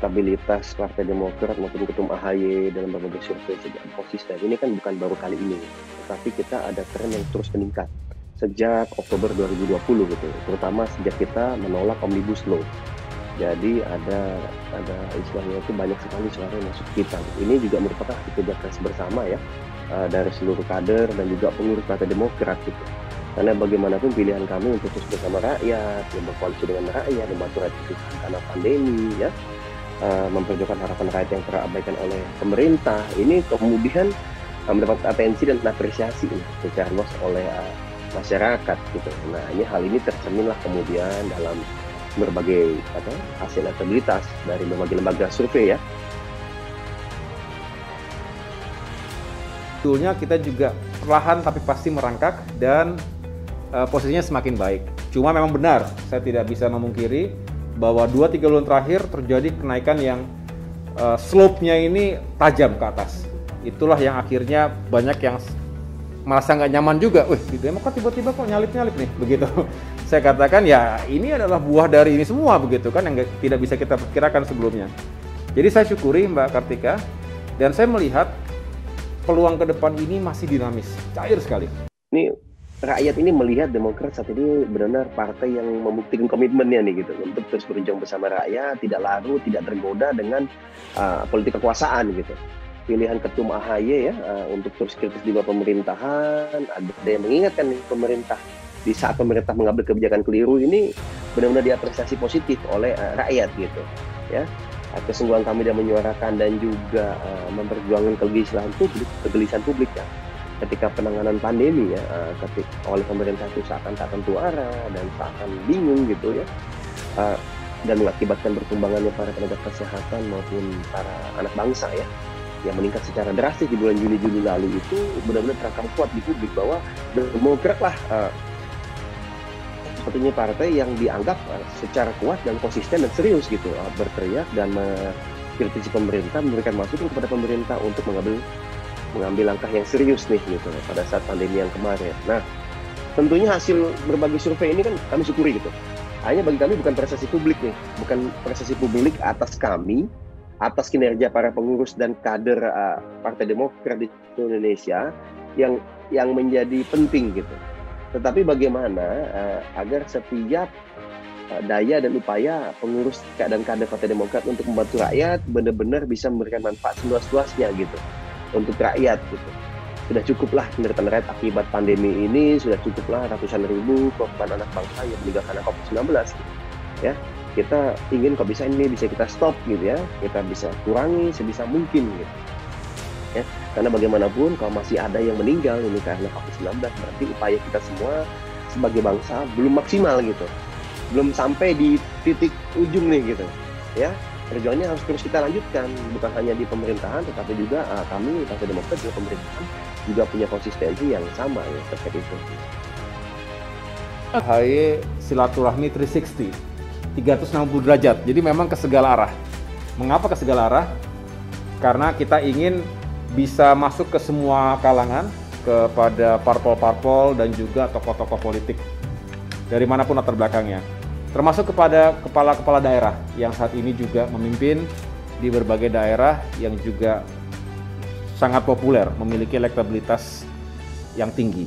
elektabilitas Partai Demokrat maupun Ketum AHY dalam berbagai survei sejak konsisten ini kan bukan baru kali ini, tetapi kita ada tren yang terus meningkat sejak Oktober 2020 gitu, terutama sejak kita menolak Omnibus Law. Jadi ada istilahnya itu banyak sekali suara yang masuk kita. Ini juga merupakan kerja keras bersama ya, dari seluruh kader dan juga pengurus Partai Demokrat gitu. Karena bagaimanapun pilihan kami untuk terus bersama rakyat, yang berkoalisi dengan rakyat, membantu rakyat karena pandemi ya, memperjuangkan harapan rakyat yang terabaikan oleh pemerintah. Ini kemudian mendapat atensi dan apresiasi secara luas oleh masyarakat gitu. Nah, hal ini tercermin lah kemudian dalam berbagai hasil elektabilitas dari berbagai lembaga survei ya. Sebetulnya kita juga perlahan tapi pasti merangkak dan posisinya semakin baik. Cuma memang benar, saya tidak bisa memungkiri bahwa 2-3 bulan terakhir terjadi kenaikan yang slope-nya ini tajam ke atas. Itulah yang akhirnya banyak yang merasa nggak nyaman juga. Di Demokrat tiba-tiba kok nyalip-nyalip nih, begitu. Saya katakan ya ini adalah buah dari ini semua begitu kan, yang tidak bisa kita perkirakan sebelumnya. Jadi saya syukuri Mbak Kartika, dan saya melihat peluang ke depan ini masih dinamis, cair sekali. Ini rakyat ini melihat Demokrat saat ini benar-benar partai yang membuktikan komitmennya nih gitu, untuk terus berjuang bersama rakyat, tidak larut, tidak tergoda dengan politik kekuasaan gitu. Pilihan Ketum AHY ya, untuk terus kritis di bawah pemerintahan, ada yang mengingatkan nih pemerintah di saat pemerintah mengambil kebijakan keliru ini benar-benar diapresiasi positif oleh rakyat gitu ya. Kesungguhan kami dalam menyuarakan dan juga memperjuangkan kegelisahan publik ya, ketika penanganan pandemi ya, ketika oleh pemerintah itu seakan tak tentu arah dan seakan bingung gitu ya, dan mengakibatkan bertumbangannya para tenaga kesehatan maupun para anak bangsa ya, yang meningkat secara drastis di bulan Juni-Juli lalu. Itu benar-benar terangkat kuat di publik bahwa Demokrat lah satunya partai yang dianggap secara kuat dan konsisten dan serius gitu, berteriak dan mengkritisi pemerintah, memberikan masukan kepada pemerintah untuk mengambil langkah yang serius nih gitu pada saat pandemi yang kemarin. Nah, tentunya hasil berbagai survei ini kan kami syukuri gitu. Hanya bagi kami bukan prestasi publik nih, bukan prestasi publik atas kami, atas kinerja para pengurus dan kader Partai Demokrat di Indonesia yang menjadi penting gitu. Tetapi bagaimana agar setiap daya dan upaya pengurus dan kader Partai Demokrat untuk membantu rakyat benar-benar bisa memberikan manfaat seluas-luasnya gitu untuk rakyat gitu. Sudah cukuplah penderitaan rakyat akibat pandemi ini, sudah cukuplah ratusan ribu korban anak bangsa yang meninggal karena COVID-19 gitu. Ya, kita ingin kalau bisa ini bisa kita stop gitu ya, kita bisa kurangi sebisa mungkin gitu. Ya, karena bagaimanapun kalau masih ada yang meninggal ini karena COVID-19, berarti upaya kita semua sebagai bangsa belum maksimal gitu, belum sampai di titik ujung nih gitu ya. Perjuangannya harus terus kita lanjutkan, bukan hanya di pemerintahan tetapi juga kami Partai Demokrat di pemerintahan juga punya konsistensi yang sama ya terkait itu. AHY silaturahmi 360 derajat, jadi memang ke segala arah. Mengapa ke segala arah? Karena kita ingin bisa masuk ke semua kalangan, kepada parpol-parpol dan juga tokoh-tokoh politik dari manapun latar belakangnya, termasuk kepada kepala-kepala daerah yang saat ini juga memimpin di berbagai daerah yang juga sangat populer, memiliki elektabilitas yang tinggi.